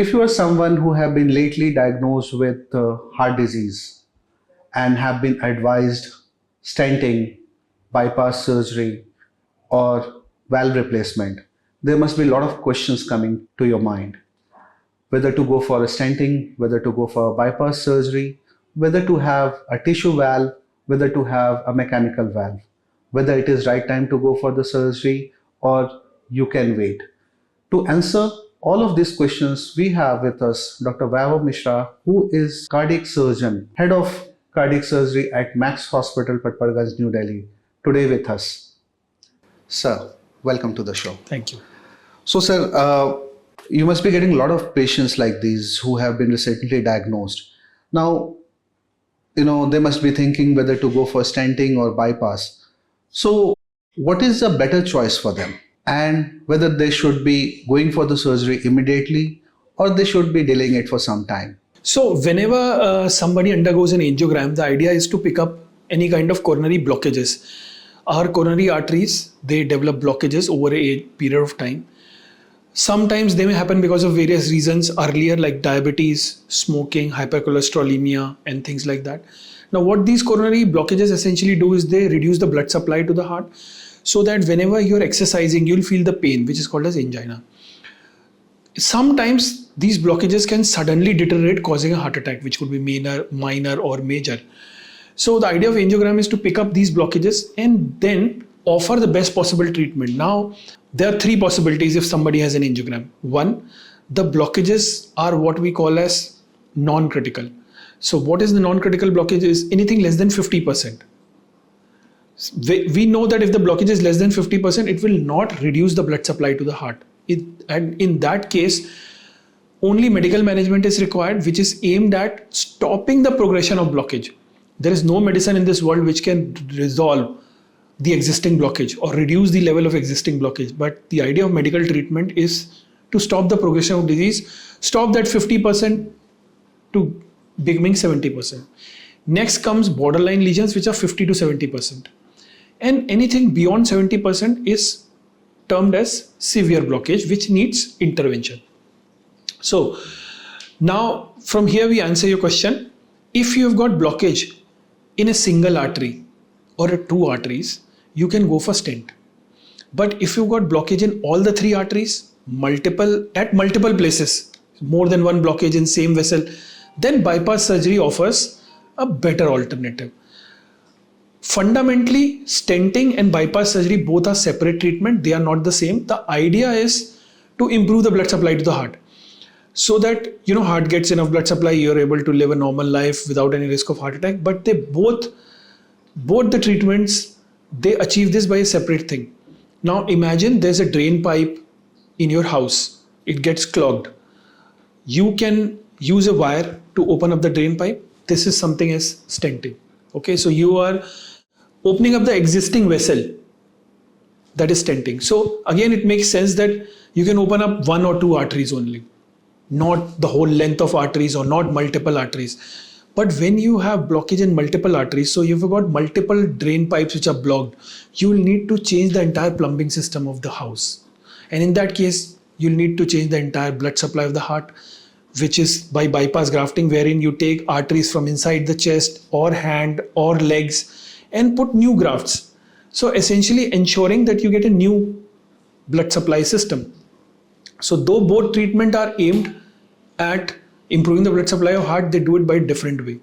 If you are someone who have been lately diagnosed with heart disease and have been advised stenting, bypass surgery, or valve replacement, there must be a lot of questions coming to your mind. Whether to go for a stenting, whether to go for a bypass surgery, whether to have a tissue valve, whether to have a mechanical valve, whether it is right time to go for the surgery or you can wait. To answer all of these questions, we have with us Dr. Vaibhav Mishra, who is cardiac surgeon, head of cardiac surgery at Max Hospital, Patparganj, New Delhi, today with us. Sir, welcome to the show. Thank you. So, sir, you must be getting a lot of patients like these who have been recently diagnosed. Now, they must be thinking whether to go for stenting or bypass. So, what is a better choice for them? And whether they should be going for the surgery immediately or they should be delaying it for some time? So whenever somebody undergoes an angiogram, the idea is to pick up any kind of coronary blockages. Our coronary arteries, they develop blockages over a period of time. Sometimes they may happen because of various reasons earlier, like diabetes, smoking, hypercholesterolemia, and things like that. Now, what these coronary blockages essentially do is they reduce the blood supply to the heart, so that whenever you're exercising, you'll feel the pain, which is called as angina. Sometimes these blockages can suddenly deteriorate, causing a heart attack, which could be minor or major. So the idea of angiogram is to pick up these blockages and then offer the best possible treatment. Now, there are three possibilities if somebody has an angiogram. One, the blockages are what we call as non-critical. So what is the non-critical blockage is anything less than 50%. We know that if the blockage is less than 50%, it will not reduce the blood supply to the heart. And in that case, only medical management is required, which is aimed at stopping the progression of blockage. There is no medicine in this world which can resolve the existing blockage or reduce the level of existing blockage. But the idea of medical treatment is to stop the progression of disease, stop that 50% to becoming 70%. Next comes borderline lesions, which are 50 to 70%. And anything beyond 70% is termed as severe blockage, which needs intervention. So now from here we answer your question. If you have got blockage in a single artery or two arteries, you can go for stent. But if you've got blockage in all the three arteries, at multiple places, more than one blockage in same vessel, then bypass surgery offers a better alternative. Fundamentally, stenting and bypass surgery both are separate treatment. They are not the same. The idea is to improve the blood supply to the heart, so that heart gets enough blood supply, you're able to live a normal life without any risk of heart attack. But they both the treatments, they achieve this by a separate thing. Now imagine there's a drain pipe in your house. It gets clogged. You can use a wire to open up the drain pipe. This is something as stenting. Okay, so you are opening up the existing vessel, that is stenting. So again, it makes sense that you can open up one or two arteries only, not the whole length of arteries or not multiple arteries. But when you have blockage in multiple arteries, so you've got multiple drain pipes which are blocked, you will need to change the entire plumbing system of the house. And in that case, you'll need to change the entire blood supply of the heart, which is by bypass grafting, wherein you take arteries from inside the chest or hand or legs and put new grafts. So essentially ensuring that you get a new blood supply system. So though both treatment are aimed at improving the blood supply of heart, they do it by a different way.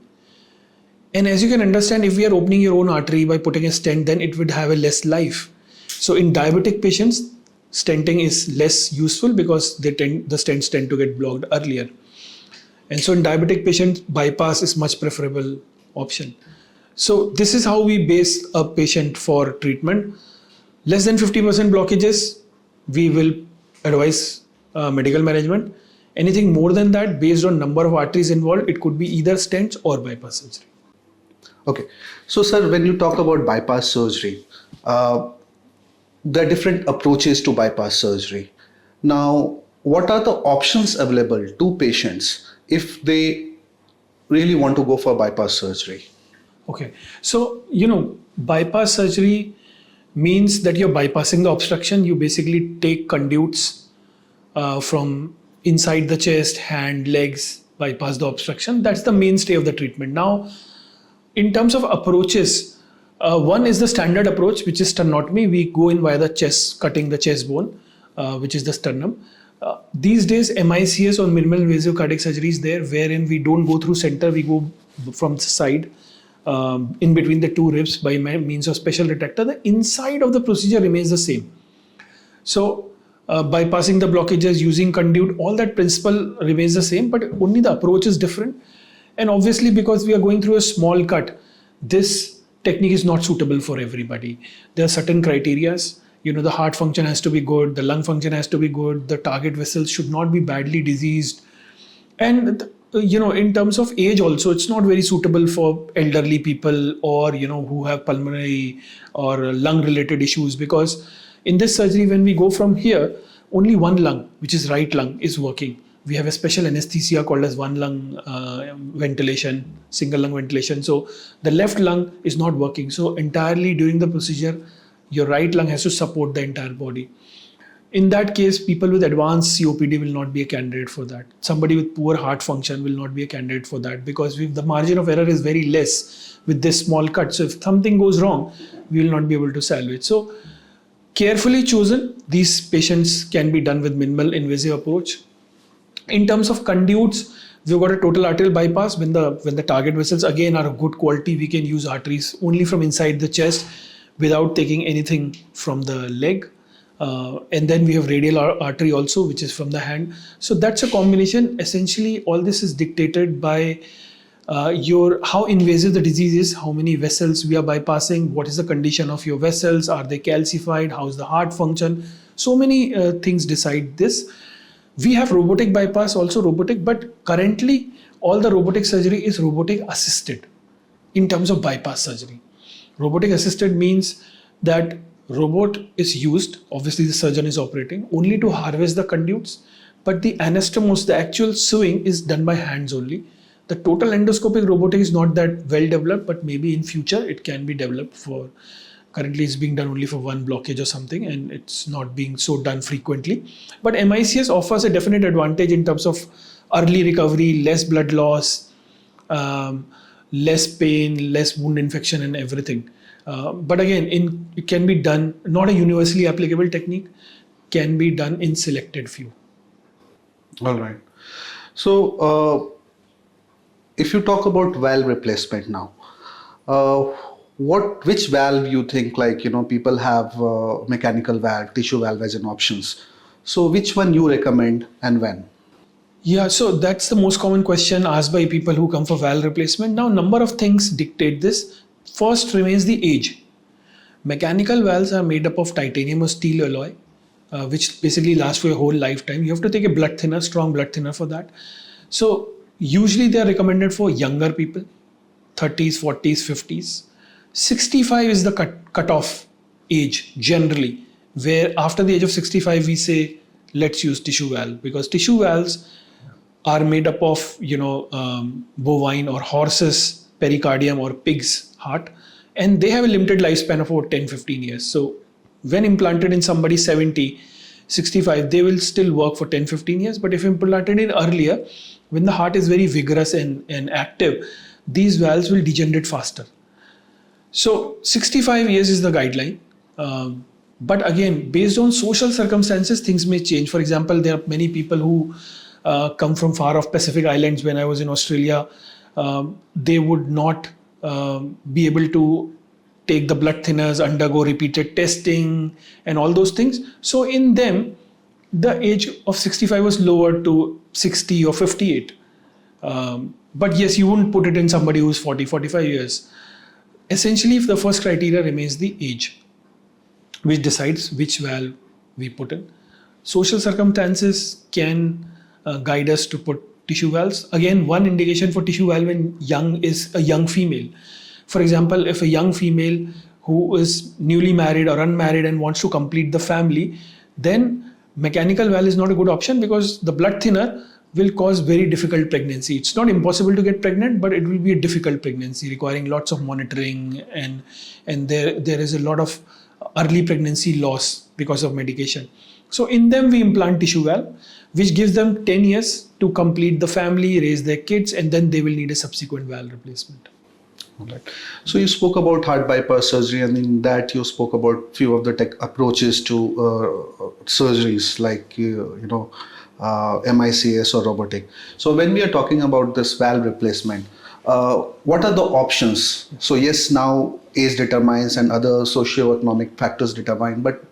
And as you can understand, if we are opening your own artery by putting a stent, then it would have a less life. So in diabetic patients, stenting is less useful because the stents tend to get blocked earlier. And so in diabetic patients, bypass is much preferable option. So this is how we base a patient for treatment. Less than 50% blockages, we will advise medical management. Anything more than that, based on number of arteries involved, it could be either stents or bypass surgery. Okay. So sir, when you talk about bypass surgery, there are different approaches to bypass surgery. Now, what are the options available to patients if they really want to go for bypass surgery? Okay. So, bypass surgery means that you're bypassing the obstruction. You basically take conduits from inside the chest, hand, legs, bypass the obstruction. That's the mainstay of the treatment. Now, in terms of approaches, one is the standard approach, which is sternotomy. We go in via the chest, cutting the chest bone, which is the sternum. These days, MICS or minimal invasive cardiac surgery is there, wherein we don't go through center, we go from the side, in between the two ribs by means of special retractor. The inside of the procedure remains the same. So, bypassing the blockages, using conduit, all that principle remains the same, but only the approach is different. And obviously, because we are going through a small cut, this technique is not suitable for everybody. There are certain criterias. The heart function has to be good, the lung function has to be good, the target vessels should not be badly diseased. And, in terms of age also, it's not very suitable for elderly people or, who have pulmonary or lung related issues, because in this surgery, when we go from here, only one lung, which is right lung, is working. We have a special anesthesia called as one lung ventilation, single lung ventilation. So the left lung is not working. So entirely during the procedure, your right lung has to support the entire body. In that case, people with advanced COPD will not be a candidate for that. Somebody with poor heart function will not be a candidate for that, because the margin of error is very less with this small cut. So if something goes wrong, we will not be able to salvage. So carefully chosen, these patients can be done with minimal invasive approach. In terms of conduits, we've got a total arterial bypass. When the target vessels again are of good quality, we can use arteries only from inside the chest without taking anything from the leg. And then we have radial artery also, which is from the hand. So that's a combination. Essentially, all this is dictated by how invasive the disease is, how many vessels we are bypassing, what is the condition of your vessels, are they calcified, how is the heart function. So many things decide this. We have robotic bypass, also robotic, but currently all the robotic surgery is robotic assisted in terms of bypass surgery. Robotic assisted means that robot is used, obviously the surgeon is operating, only to harvest the conduits, but the anastomos, the actual sewing, is done by hands only. The total endoscopic robotic is not that well developed, but maybe in future it can be developed for, currently it's being done only for one blockage or something, and it's not being so done frequently. But MICS offers a definite advantage in terms of early recovery, less blood loss, less pain, less wound infection and everything. But again, it can be done, not a universally applicable technique, can be done in selected few. All right. So, if you talk about valve replacement now, which valve you think, people have mechanical valve, tissue valve as an options. So which one you recommend and when? Yeah, so that's the most common question asked by people who come for valve replacement. Now, number of things dictate this. First remains the age. Mechanical valves are made up of titanium or steel alloy, which basically lasts for your whole lifetime. You have to take a blood thinner, strong blood thinner for that. So usually they are recommended for younger people, 30s, 40s, 50s. 65 is the cut-off age generally, where after the age of 65 we say let's use tissue valve, because tissue valves are made up of bovine or horse's pericardium or pig's heart, and they have a limited lifespan of about 10-15 years. So when implanted in somebody 70, 65, they will still work for 10-15 years. But if implanted in earlier, when the heart is very vigorous and active, these valves will degenerate faster. So 65 years is the guideline. But again, based on social circumstances, things may change. For example, there are many people who come from far off Pacific Islands. When I was in Australia, they would not be able to take the blood thinners, undergo repeated testing and all those things. So in them, the age of 65 was lowered to 60 or 58. But yes, you wouldn't put it in somebody who's 40, 45 years. Essentially, the first criteria remains the age, which decides which valve we put in. Social circumstances can guide us to put tissue valves. Again, one indication for tissue valve in young is a young female. For example, if a young female who is newly married or unmarried and wants to complete the family, then mechanical valve is not a good option, because the blood thinner will cause very difficult pregnancy. It's not impossible to get pregnant, but it will be a difficult pregnancy requiring lots of monitoring, and there is a lot of early pregnancy loss because of medication. So in them we implant tissue valve, which gives them 10 years to complete the family, raise their kids, and then they will need a subsequent valve replacement. All right. So you spoke about heart bypass surgery, and in that you spoke about few of the tech approaches to surgeries like MICS or robotic. So when we are talking about this valve replacement, what are the options? So yes, now age determines and other socio-economic factors determine, but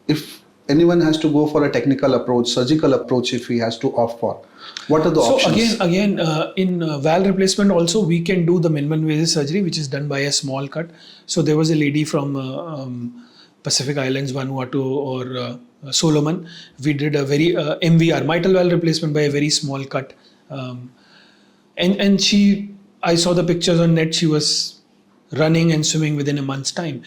if anyone has to go for a technical approach, surgical approach, if he has to opt for, what are the options? So again, in valve replacement also we can do the minimal invasive surgery, which is done by a small cut. So there was a lady from Pacific Islands, Vanuatu or Solomon. We did a very MVR, mitral valve replacement by a very small cut. And she, I saw the pictures on net, she was running and swimming within a month's time.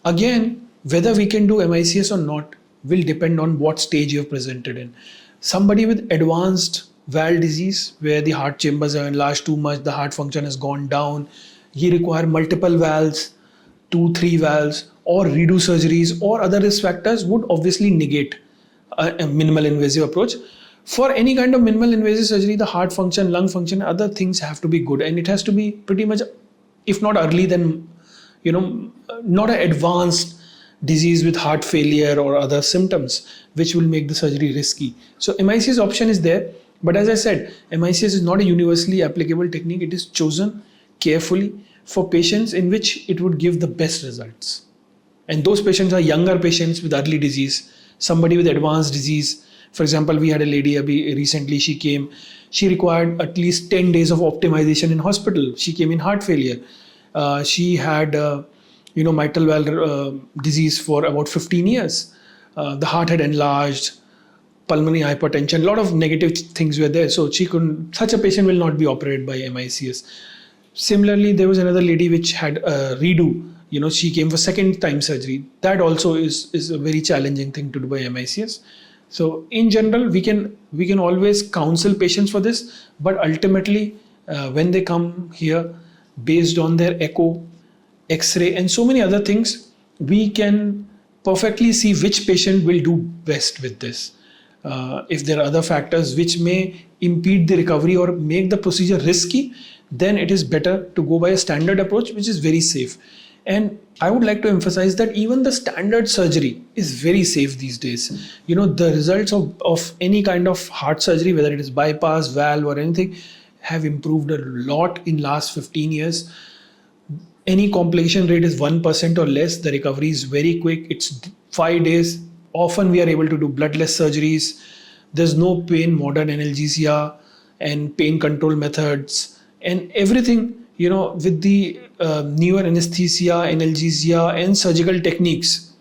Again, whether we can do MICS or not will depend on what stage you have presented in. Somebody with advanced valve disease, where the heart chambers are enlarged too much, the heart function has gone down, you require multiple valves, 2-3 valves, or redo surgeries or other risk factors, would obviously negate a minimal invasive approach. For any kind of minimal invasive surgery, the heart function, lung function, other things have to be good, and it has to be pretty much, if not early, then not an advanced disease with heart failure or other symptoms which will make the surgery risky. So MICS option is there, but as I said, MICS is not a universally applicable technique. It is chosen carefully for patients in which it would give the best results. And those patients are younger patients with early disease, somebody with advanced disease. For example, we had a lady recently, she came, she required at least 10 days of optimization in hospital. She came in heart failure. She had mitral valve disease for about 15 years. The heart had enlarged, pulmonary hypertension, a lot of negative things were there. So such a patient will not be operated by MICS. Similarly, there was another lady which had a redo. She came for second time surgery. That also is a very challenging thing to do by MICS. So in general, we can always counsel patients for this, but ultimately when they come here, based on their echo, X-ray, and so many other things, we can perfectly see which patient will do best with this. If there are other factors which may impede the recovery or make the procedure risky, then it is better to go by a standard approach, which is very safe. And I would like to emphasize that even the standard surgery is very safe these days. The results of any kind of heart surgery, whether it is bypass, valve or anything, have improved a lot in last 15 years. Any complication rate is 1% or less. The recovery is very quick. It's 5 days. Often we are able to do bloodless surgeries. There's no pain, modern analgesia and pain control methods and everything, with the newer anesthesia, analgesia and surgical techniques.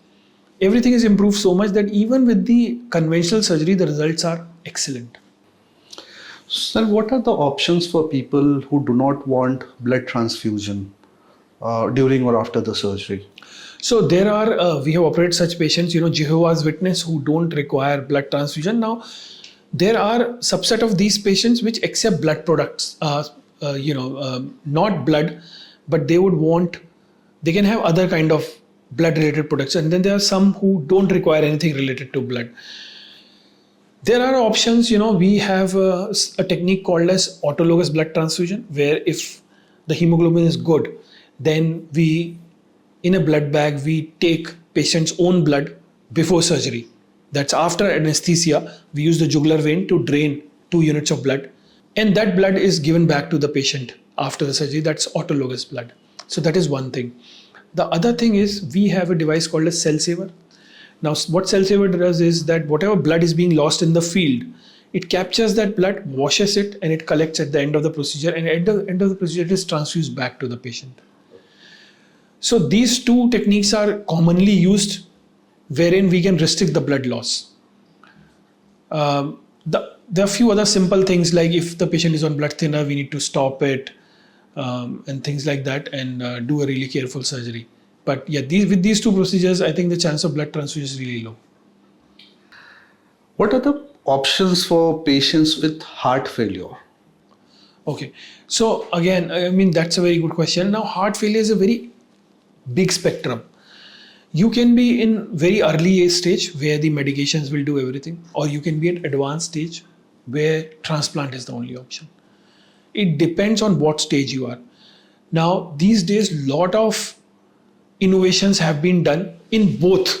Everything is improved so much that even with the conventional surgery, the results are excellent. Sir, what are the options for people who do not want blood transfusion during or after the surgery? So there are, we have operated such patients, Jehovah's Witness, who don't require blood transfusion. Now, there are subset of these patients which accept blood products, not blood, but they can have other kind of blood related products. And then there are some who don't require anything related to blood. There are options, we have a technique called as autologous blood transfusion, where if the hemoglobin is good, then in a blood bag, we take patient's own blood before surgery. That's after anesthesia. We use the jugular vein to drain 2 units of blood. And that blood is given back to the patient after the surgery. That's autologous blood. So that is one thing. The other thing is we have a device called a cell saver. Now, what cell saver does is that whatever blood is being lost in the field, it captures that blood, washes it, and it collects at the end of the procedure. And at the end of the procedure, it is transfused back to the patient. So these two techniques are commonly used, wherein we can restrict the blood loss. There are a few other simple things, like if the patient is on blood thinner, we need to stop it and things like that, and do a really careful surgery. But yeah, with these two procedures, I think the chance of blood transfusion is really low. What are the options for patients with heart failure? Okay, so again, that's a very good question. Now, heart failure is a very big spectrum. You can be in very early stage where the medications will do everything, or you can be at advanced stage where transplant is the only option. It depends on what stage you are. Now, these days, lot of innovations have been done in both,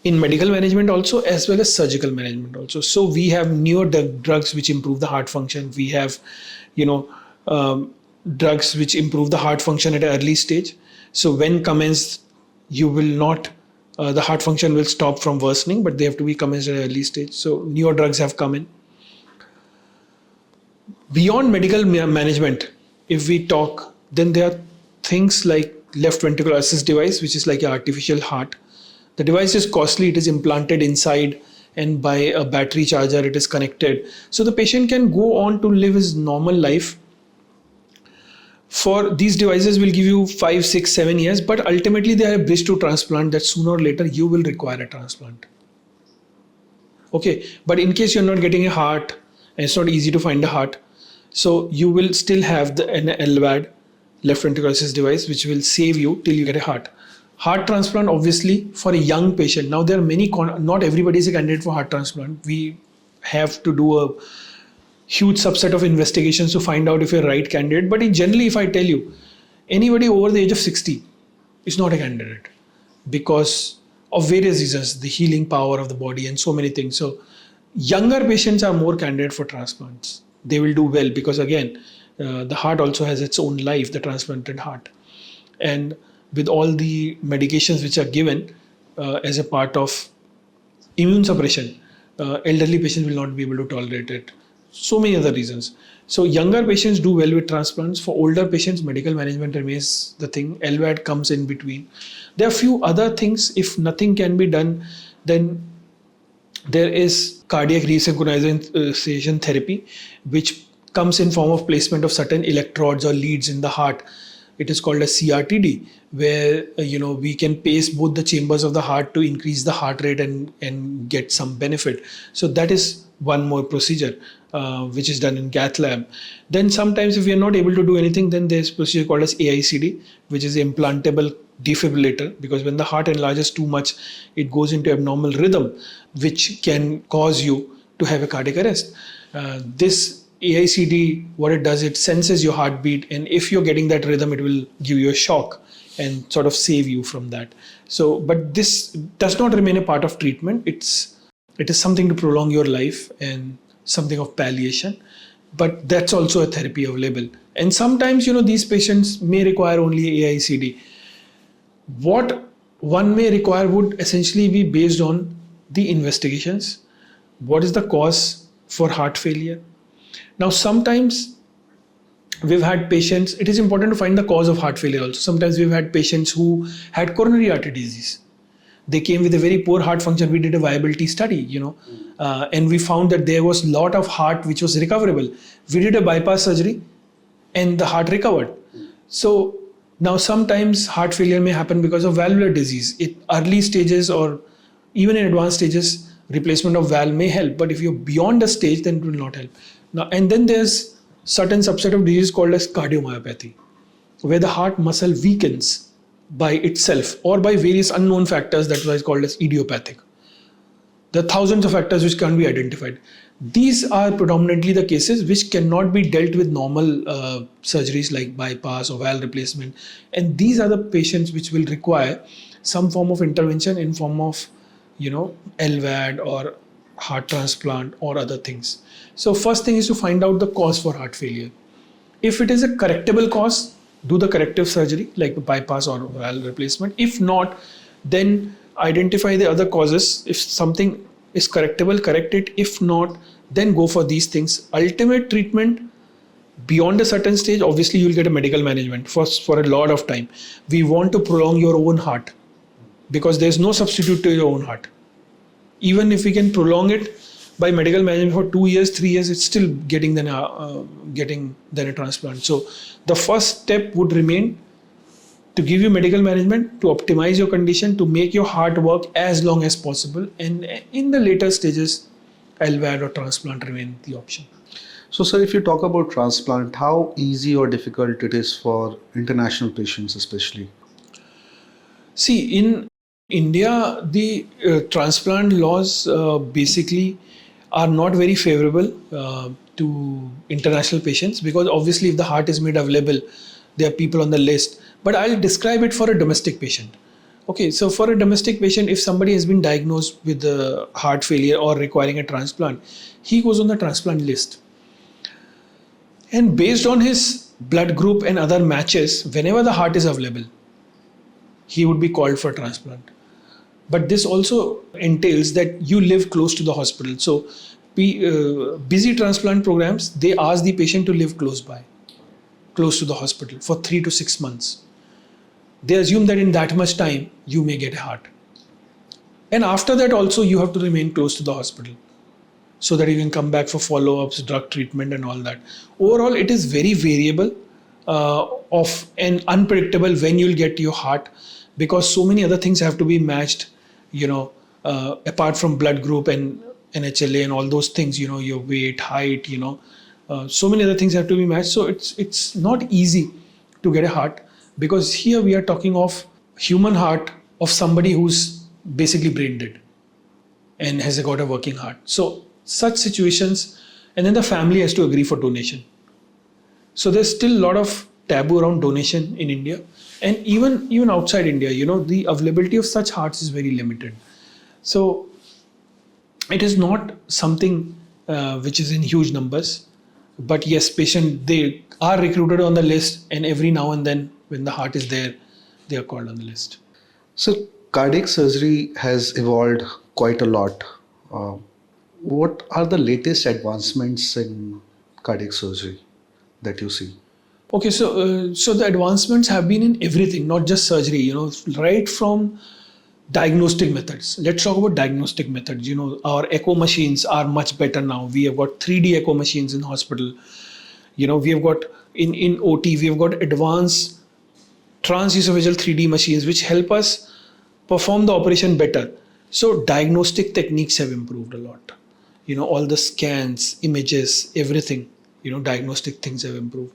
in medical management also as well as surgical management also. So we have newer drugs which improve the heart function. We have, you know, drugs which improve the heart function at an early stage. So when commenced, you will not, the heart function will stop from worsening, but they have to be commenced at an early stage. So newer drugs have come in. Beyond medical management, if we talk, then there are things like left ventricular assist device, which is like an artificial heart. The device is costly. It is implanted inside, and by a battery charger it is connected. So the patient can go on to live his normal life. For these devices will give you 5, 6, 7 years, but ultimately they are a bridge to transplant, that sooner or later you will require a transplant. Okay, but in case you're not getting a heart, and it's not easy to find a heart, so you will still have an LVAD, left ventricular assist device, which will save you till you get a heart. Heart transplant, obviously, for a young patient. Now there are many, not everybody is a candidate for heart transplant. We have to do a huge subset of investigations to find out if you're right candidate. But in generally, if I tell you, anybody over the age of 60 is not a candidate because of various reasons, the healing power of the body and so many things. So younger patients are more candidate for transplants. They will do well because again, the heart also has its own life, the transplanted heart. And with all the medications which are given as a part of immune suppression, elderly patients will not be able to tolerate it. So many other reasons. So younger patients do well with transplants. For older patients, medical management remains the thing. LVAD comes in between. There are few other things. If nothing can be done, then there is cardiac resynchronization therapy, which comes in form of placement of certain electrodes or leads in the heart. It is called a CRTD, where we can pace both the chambers of the heart to increase the heart rate and get some benefit. So that is one more procedure which is done in cath lab. Then sometimes if we are not able to do anything, then there's a procedure called as AICD, which is implantable defibrillator, because when the heart enlarges too much, it goes into abnormal rhythm, which can cause you to have a cardiac arrest. This AICD, what it does, it senses your heartbeat, and if you're getting that rhythm, it will give you a shock and sort of save you from that. So, but this does not remain a part of treatment. It is something to prolong your life and something of palliation, but that's also a therapy available. And sometimes, these patients may require only AICD. What one may require would essentially be based on the investigations. What is the cause for heart failure? Now, sometimes we've had patients, it is important to find the cause of heart failure also. Sometimes we've had patients who had coronary artery disease. They came with a very poor heart function. We did a viability study, and we found that there was a lot of heart which was recoverable. We did a bypass surgery and the heart recovered. So now sometimes heart failure may happen because of valvular disease. In early stages or even in advanced stages, replacement of valve may help. But if you're beyond a stage, then it will not help. Now, and then there's certain subset of disease called as cardiomyopathy, where the heart muscle weakens by itself or by various unknown factors. That's why it's called as idiopathic. There are thousands of factors which can't be identified. These are predominantly the cases which cannot be dealt with normal surgeries like bypass or valve replacement. And these are the patients which will require some form of intervention in form of, LVAD or heart transplant or other things. So first thing is to find out the cause for heart failure. If it is a correctable cause, do the corrective surgery like bypass or valve replacement. If not, then identify the other causes. If something is correctable, correct it. If not, then go for these things. Ultimate treatment beyond a certain stage, obviously you'll get a medical management for a lot of time. We want to prolong your own heart because there's no substitute to your own heart. Even if we can prolong it by medical management for 2 years, 3 years, it's still getting then a transplant. So the first step would remain to give you medical management, to optimize your condition, to make your heart work as long as possible. And in the later stages, LVAD or transplant remain the option. So, sir, if you talk about transplant, how easy or difficult it is for international patients especially? See, in India, the transplant laws basically are not very favorable to international patients, because obviously, if the heart is made available, there are people on the list. But I'll describe it for a domestic patient. Okay, so for a domestic patient, if somebody has been diagnosed with heart failure or requiring a transplant, he goes on the transplant list. And based on his blood group and other matches, whenever the heart is available, he would be called for transplant. But this also entails that you live close to the hospital. So busy transplant programs, they ask the patient to live close by, close to the hospital for 3 to 6 months. They assume that in that much time you may get a heart, and after that also you have to remain close to the hospital so that you can come back for follow-ups, drug treatment, and all that. Overall, it is very variable of and unpredictable when you'll get your heart, because so many other things have to be matched, apart from blood group and NHLA and all those things, your weight, height, so many other things have to be matched. So it's not easy to get a heart, because here we are talking of human heart of somebody who's basically brain dead and has got a working heart. So such situations, and then the family has to agree for donation. So there's still a lot of taboo around donation in India, and even outside India, the availability of such hearts is very limited. So it is not something which is in huge numbers, but yes, patient, they are recruited on the list, and every now and then when the heart is there, they are called on the list. So, cardiac surgery has evolved quite a lot. Uh, what are the latest advancements in cardiac surgery that you see? Okay, so the advancements have been in everything, not just surgery. Right from diagnostic methods. Let's talk about diagnostic methods. Our echo machines are much better now. We have got 3D echo machines in hospital. We have got in OT, we have got advanced transesophageal 3D machines which help us perform the operation better. So diagnostic techniques have improved a lot. All the scans, images, everything, diagnostic things have improved.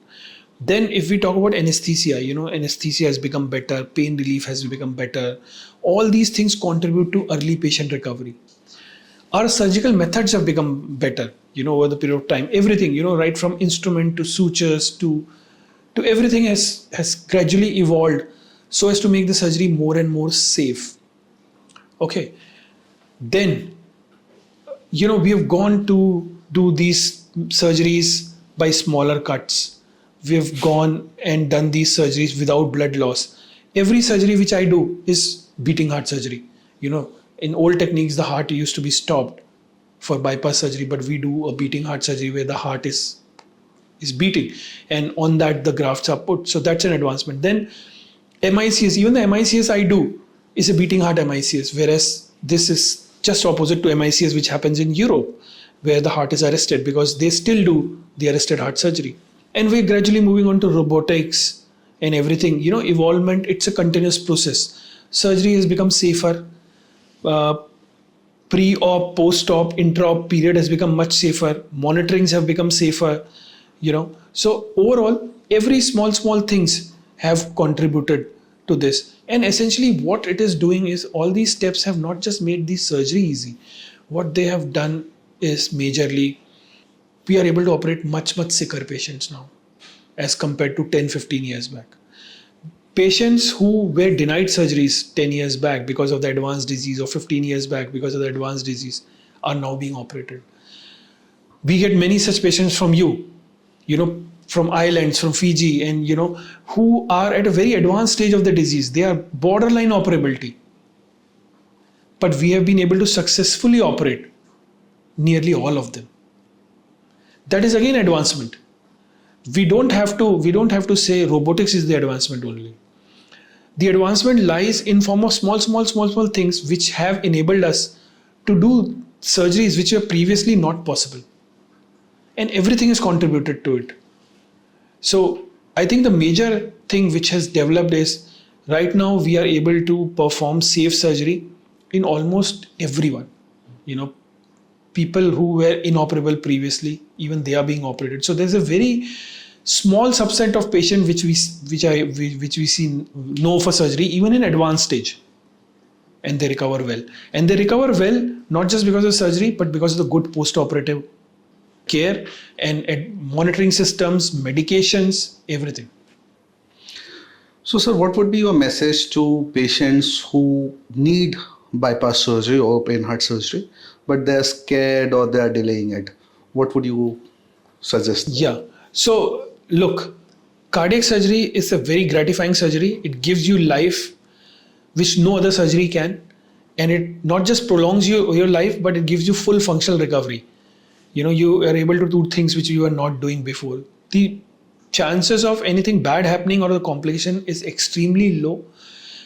Then if we talk about anesthesia, anesthesia has become better, pain relief has become better. All these things contribute to early patient recovery. Our surgical methods have become better, over the period of time. Everything, right from instrument to sutures to everything has gradually evolved so as to make the surgery more and more safe. Okay. Then, we have gone to do these surgeries by smaller cuts. We have gone and done these surgeries without blood loss. Every surgery which I do is beating heart surgery. In old techniques, the heart used to be stopped for bypass surgery, but we do a beating heart surgery where the heart is beating, and on that the grafts are put. So that's an advancement. Then MICS, even the MICS I do is a beating heart MICS, whereas this is just opposite to MICS which happens in Europe, where the heart is arrested, because they still do the arrested heart surgery. And we're gradually moving on to robotics and everything. Evolvement, it's a continuous process. Surgery has become safer. Pre-op, post-op, intra-op period has become much safer. Monitorings have become safer. So overall, every small things have contributed to this. And essentially what it is doing is, all these steps have not just made the surgery easy. What they have done is majorly, we are able to operate much sicker patients now as compared to 10-15 years back. Patients who were denied surgeries 10 years back because of the advanced disease, or 15 years back because of the advanced disease, are now being operated. We get many such patients from from islands, from Fiji, and who are at a very advanced stage of the disease. They are borderline operability. But we have been able to successfully operate nearly all of them. That is again advancement. We don't have to say robotics is the advancement only. The advancement lies in form of small things which have enabled us to do surgeries which were previously not possible. And everything has contributed to it. So I think the major thing which has developed is, right now we are able to perform safe surgery in almost everyone. People who were inoperable previously, even they are being operated. So there's a very small subset of patients which we know for surgery, even in advanced stage. and they recover well. And they recover well not just because of surgery, but because of the good post-operative care and monitoring systems, medications, everything. So, sir, what would be your message to patients who need bypass surgery or open heart surgery, but they're scared or they're delaying it? What would you suggest? Yeah. So, look, cardiac surgery is a very gratifying surgery. It gives you life which no other surgery can. And it not just prolongs your life, but it gives you full functional recovery. You are able to do things which you were not doing before. The chances of anything bad happening or a complication is extremely low.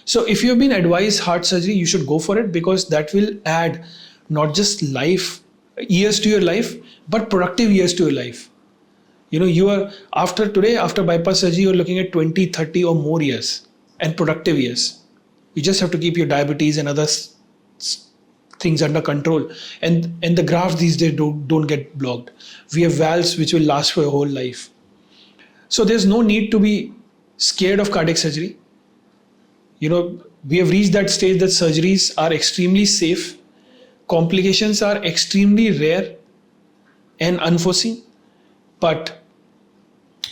So if you have been advised heart surgery, you should go for it, because that will add not just years to your life, but productive years to your life. You are after bypass surgery, you're looking at 20, 30 or more years and productive years. You just have to keep your diabetes and other things under control. And the grafts these days don't get blocked. We have valves which will last for your whole life. So there's no need to be scared of cardiac surgery. We have reached that stage that surgeries are extremely safe. Complications are extremely rare and unforeseen. But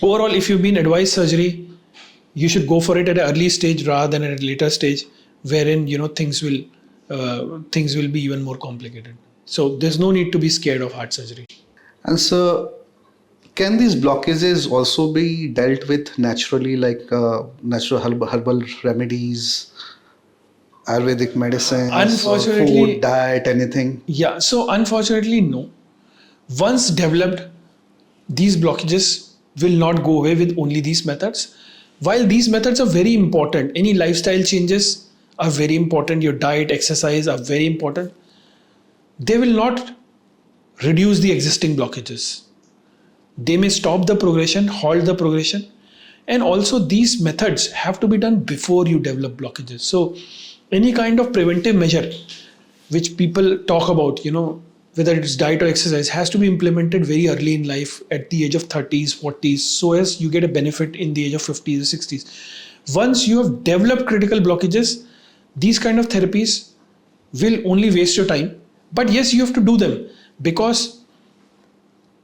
overall, if you've been advised surgery, you should go for it at an early stage rather than at a later stage, wherein things will be even more complicated. So there's no need to be scared of heart surgery. And so, can these blockages also be dealt with naturally, like natural herbal remedies, Ayurvedic medicines, Unfortunately, food, diet, anything? Yeah, so unfortunately, no. Once developed, these blockages will not go away with only these methods. While these methods are very important, any lifestyle changes are very important, your diet, exercise are very important, they will not reduce the existing blockages. They may stop the progression, halt the progression, and also these methods have to be done before you develop blockages. So any kind of preventive measure which people talk about, whether it's diet or exercise, has to be implemented very early in life at the age of 30s, 40s, so as you get a benefit in the age of 50s or 60s. Once you have developed critical blockages, these kind of therapies will only waste your time. But yes, you have to do them, because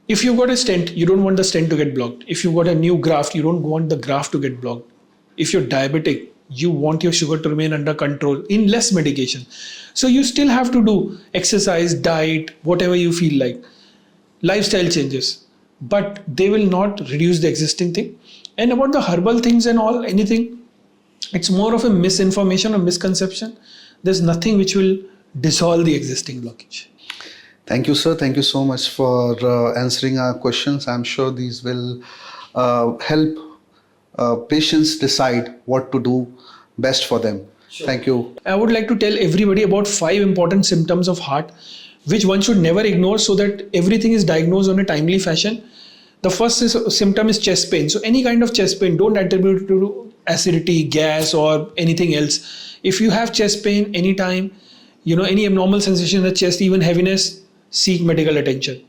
if you've got a stent, you don't want the stent to get blocked. If you've got a new graft, you don't want the graft to get blocked. If you're diabetic, you want your sugar to remain under control in less medication. So you still have to do exercise, diet, whatever you feel like, lifestyle changes, but they will not reduce the existing thing. And about the herbal things and all, anything, it's more of a misinformation or misconception. There's nothing which will dissolve the existing blockage. Thank you, sir. Thank you so much for answering our questions. I'm sure these will help patients decide what to do best for them. Sure. Thank you. I would like to tell everybody about 5 important symptoms of heart which one should never ignore, so that everything is diagnosed on a timely fashion. The first symptom is chest pain. So any kind of chest pain, don't attribute it to acidity, gas or anything else. If you have chest pain anytime, any abnormal sensation in the chest, even heaviness, seek medical attention.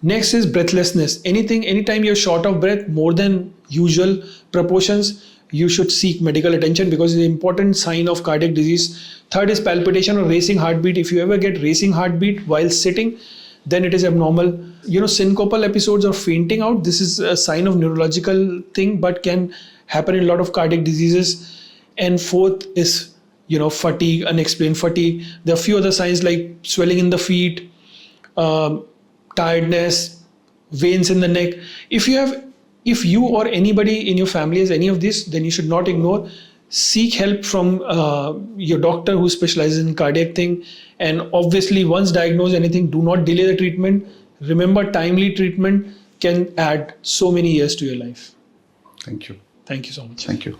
Next is breathlessness. Anytime you're short of breath, more than usual proportions, you should seek medical attention, because it's an important sign of cardiac disease. Third is palpitation or racing heartbeat. If you ever get racing heartbeat while sitting, then it is abnormal. Syncopal episodes or fainting out, this is a sign of neurological thing, but can happen in a lot of cardiac diseases. And fourth is, fatigue, unexplained fatigue. There are a few other signs like swelling in the feet, tiredness, veins in the neck. If you or anybody in your family has any of this, then you should not ignore. Seek help from your doctor who specializes in cardiac thing. And obviously, once diagnosed anything, do not delay the treatment. Remember, timely treatment can add so many years to your life. Thank you. Thank you so much. Thank you.